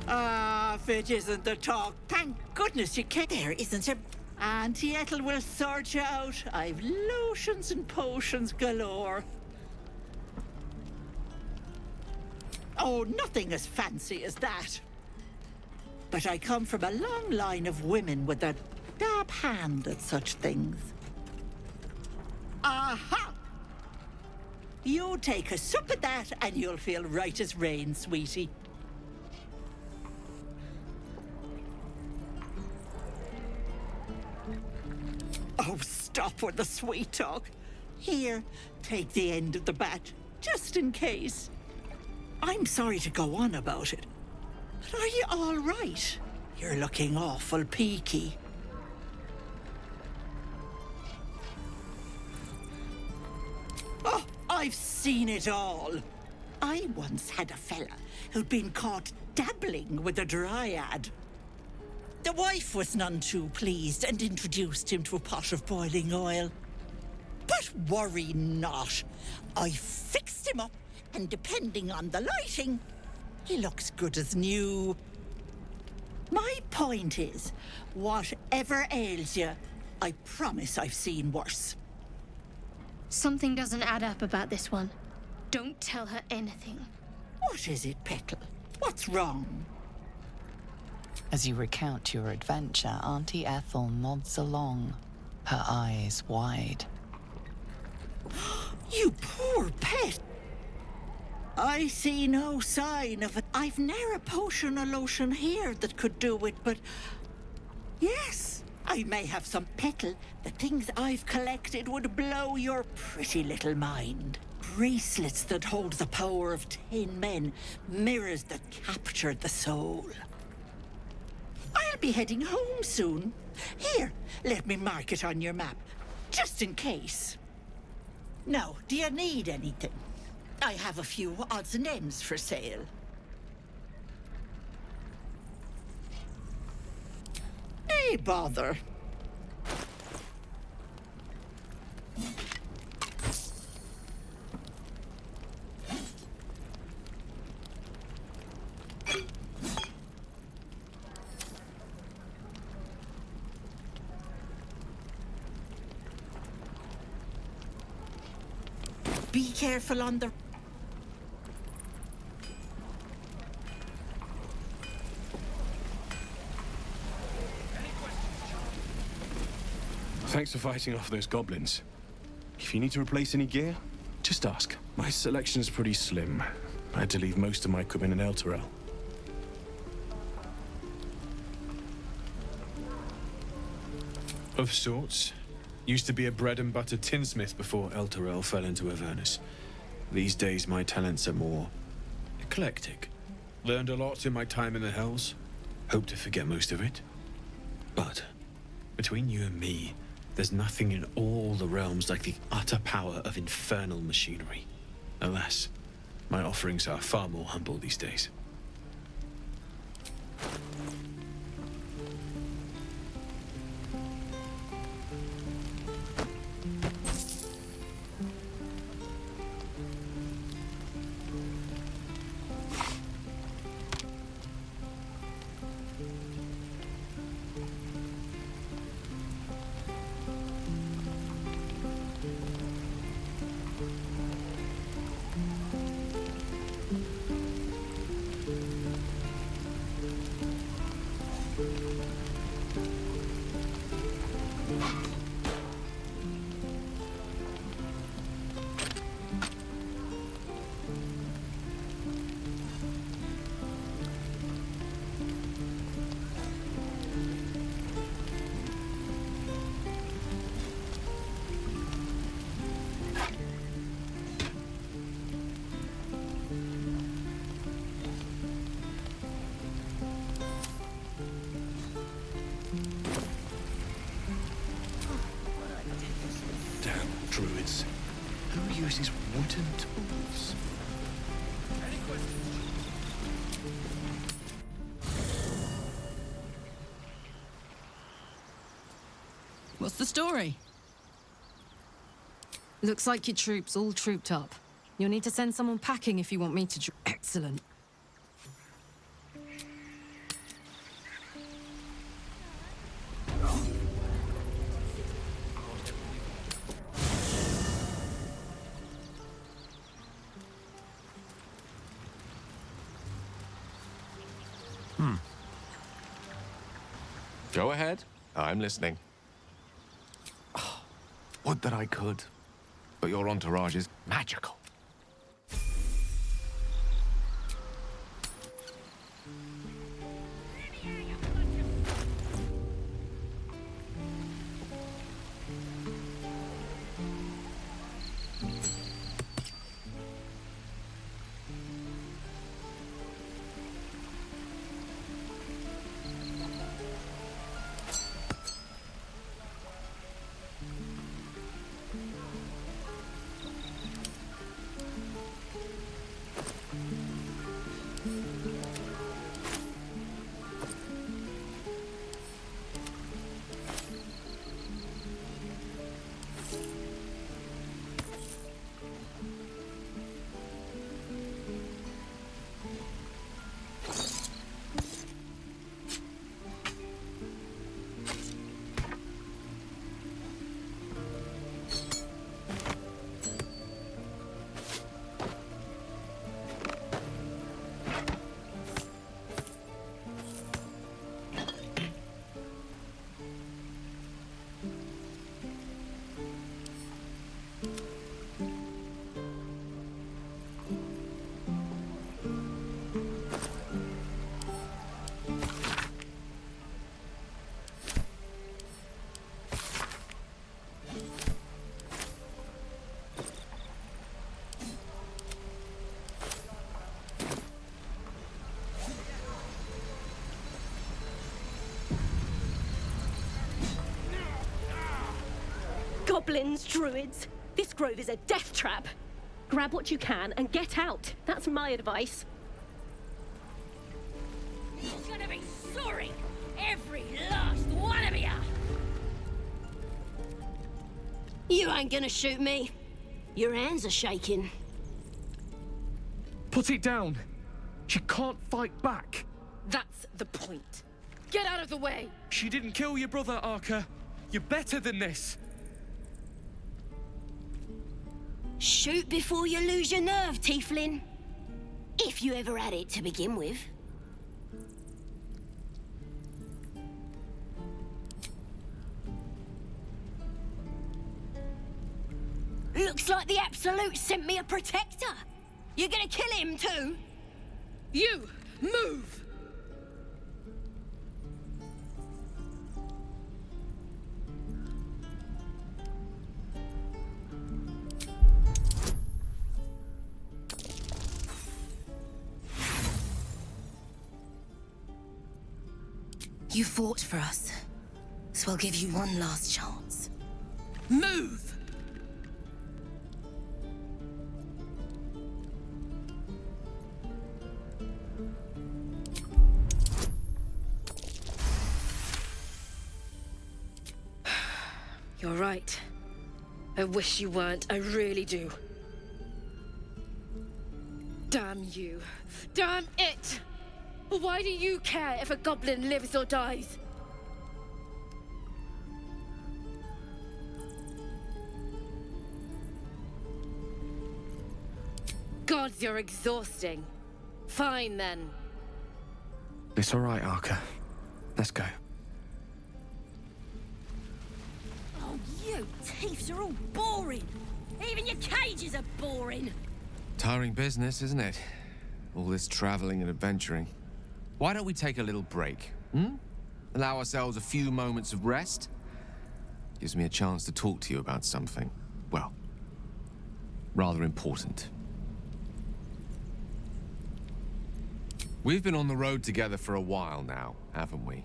Ah, if it isn't the talk. Thank goodness you came. There isn't a... Auntie Ethel will sort you out. I've lotions and potions galore. Oh, nothing as fancy as that. But I come from a long line of women with a dab hand at such things. Aha! You take a sup at that and you'll feel right as rain, sweetie. Oh, stop with the sweet talk. Here, take the end of the bat, just in case. I'm sorry to go on about it, but are you all right? You're looking awful peaky. Oh, I've seen it all. I once had a fella who'd been caught dabbling with a dryad. The wife was none too pleased and introduced him to a pot of boiling oil. But worry not. I fixed him up, and depending on the lighting, he looks good as new. My point is, whatever ails you, I promise I've seen worse. Something doesn't add up about this one. Don't tell her anything. What is it, Petal? What's wrong? As you recount your adventure, Auntie Ethel nods along, her eyes wide. You poor pet! I see no sign of it. I've ne'er a potion or lotion here that could do it, but... Yes, I may have some Petal. The things I've collected would blow your pretty little mind. Bracelets that hold the power of 10 men, mirrors that capture the soul. I'll be heading home soon. Here, let me mark it on your map, just in case. Now, do you need anything? I have a few odds and ends for sale. Hey, bother. Be careful on the... Thanks for fighting off those goblins. If you need to replace any gear, just ask. My selection's pretty slim. I had to leave most of my equipment in Elturel. Of sorts. Used to be a bread and butter tinsmith before Elturel fell into Avernus. These days my talents are more eclectic. Learned a lot in my time in the Hells. Hope to forget most of it. But between you and me, there's nothing in all the realms like the utter power of infernal machinery. Alas, my offerings are far more humble these days. Druids. Who uses wooden tools? Any questions? What's the story? Looks like your troops all trooped up. You'll need to send someone packing if you want me to... Excellent. Go ahead. I'm listening. Would that I could. But your entourage is magical. Goblins, druids. This grove is a death trap. Grab what you can and get out. That's my advice. You're gonna be sorry! Every last one of you! You ain't gonna shoot me. Your hands are shaking. Put it down. She can't fight back. That's the point. Get out of the way! She didn't kill your brother, Arca. You're better than this. Shoot before you lose your nerve, Tiefling. If you ever had it to begin with. Looks like the Absolute sent me a protector. You're gonna kill him too? You! Move! You fought for us, so I'll give you one last chance. Move! You're right. I wish you weren't, I really do. Damn you. Damn it! Why do you care if a goblin lives or dies? Gods, you're exhausting. Fine then. It's all right, Arca. Let's go. Oh, you thieves are all boring! Even your cages are boring! Tiring business, isn't it? All this traveling and adventuring. Why don't we take a little break, hmm? Allow ourselves a few moments of rest? Gives me a chance to talk to you about something, well, rather important. We've been on the road together for a while now, haven't we?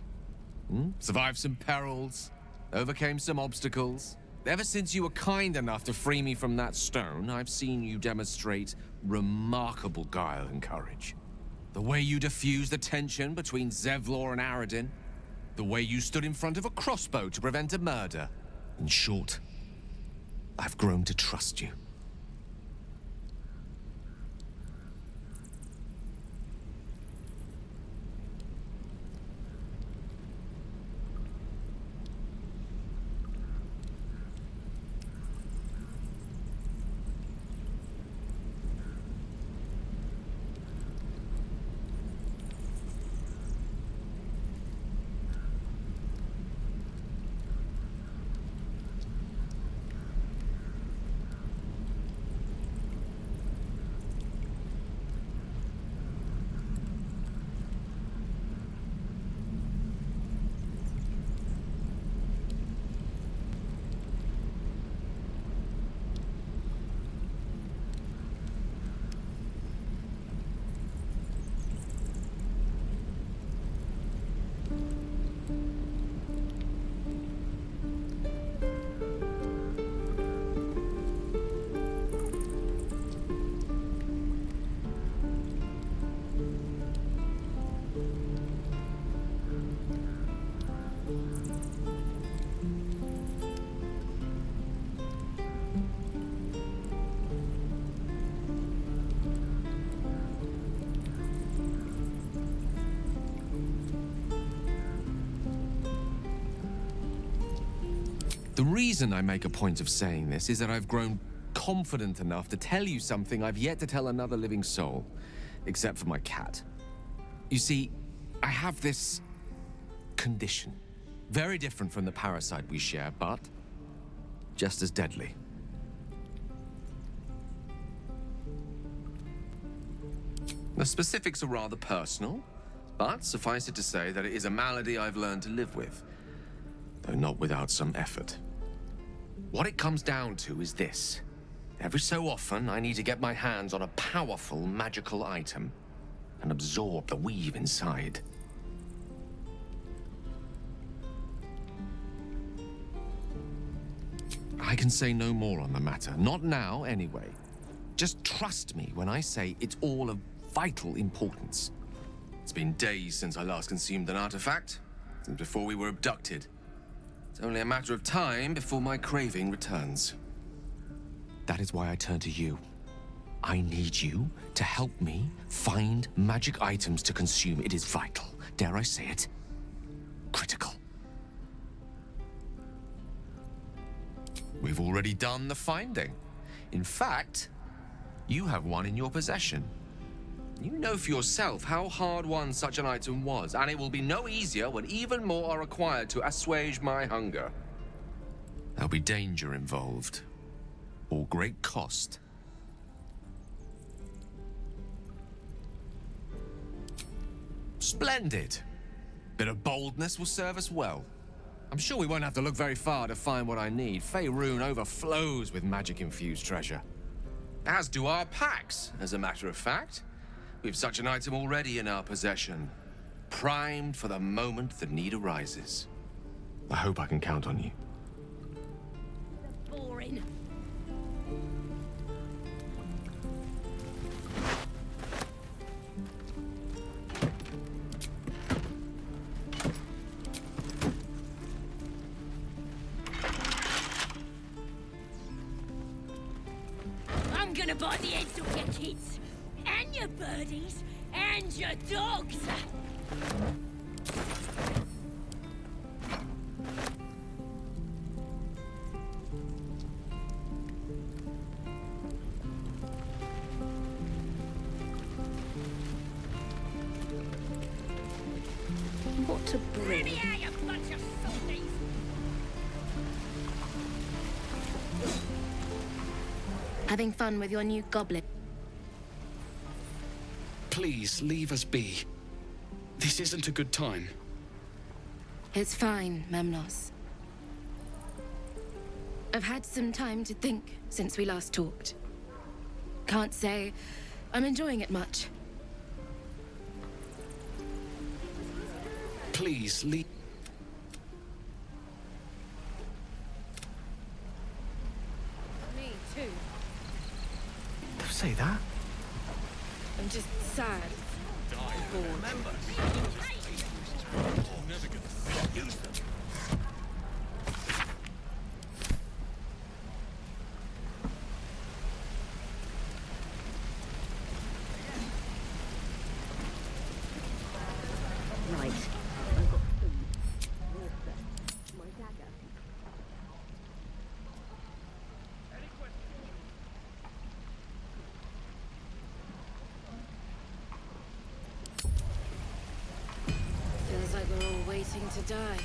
Hmm? Survived some perils, overcame some obstacles. Ever since you were kind enough to free me from that stone, I've seen you demonstrate remarkable guile and courage. The way you diffused the tension between Zevlor and Aradin. The way you stood in front of a crossbow to prevent a murder. In short, I've grown to trust you. The reason I make a point of saying this is that I've grown confident enough to tell you something I've yet to tell another living soul, except for my cat. You see, I have this condition. Very different from the parasite we share, but just as deadly. The specifics are rather personal, but suffice it to say that it is a malady I've learned to live with, though not without some effort. What it comes down to is this. Every so often, I need to get my hands on a powerful magical item and absorb the weave inside. I can say no more on the matter. Not now, anyway. Just trust me when I say it's all of vital importance. It's been days since I last consumed an artifact, since before we were abducted. It's only a matter of time before my craving returns. That is why I turn to you. I need you to help me find magic items to consume. It is vital. Dare I say it? Critical. We've already done the finding. In fact, you have one in your possession. You know for yourself how hard-won such an item was, and it will be no easier when even more are required to assuage my hunger. There'll be danger involved, or great cost. Splendid. Bit of boldness will serve us well. I'm sure we won't have to look very far to find what I need. Faerun overflows with magic-infused treasure. As do our packs, as a matter of fact. We've such an item already in our possession. Primed for the moment the need arises. I hope I can count on you. Boring. I'm gonna buy the heads off your kids, and your birdies, and your dogs. What to bring? Let me out, you bunch of softies! Having fun with your new goblin? Please, leave us be. This isn't a good time. It's fine, Memnos. I've had some time to think since we last talked. Can't say I'm enjoying it much. Please, leave. Me too. Don't say that. I'm just sad. Remember, Never gonna use them. Right. I've got food, water, my dagger. Feels like we're all waiting to die.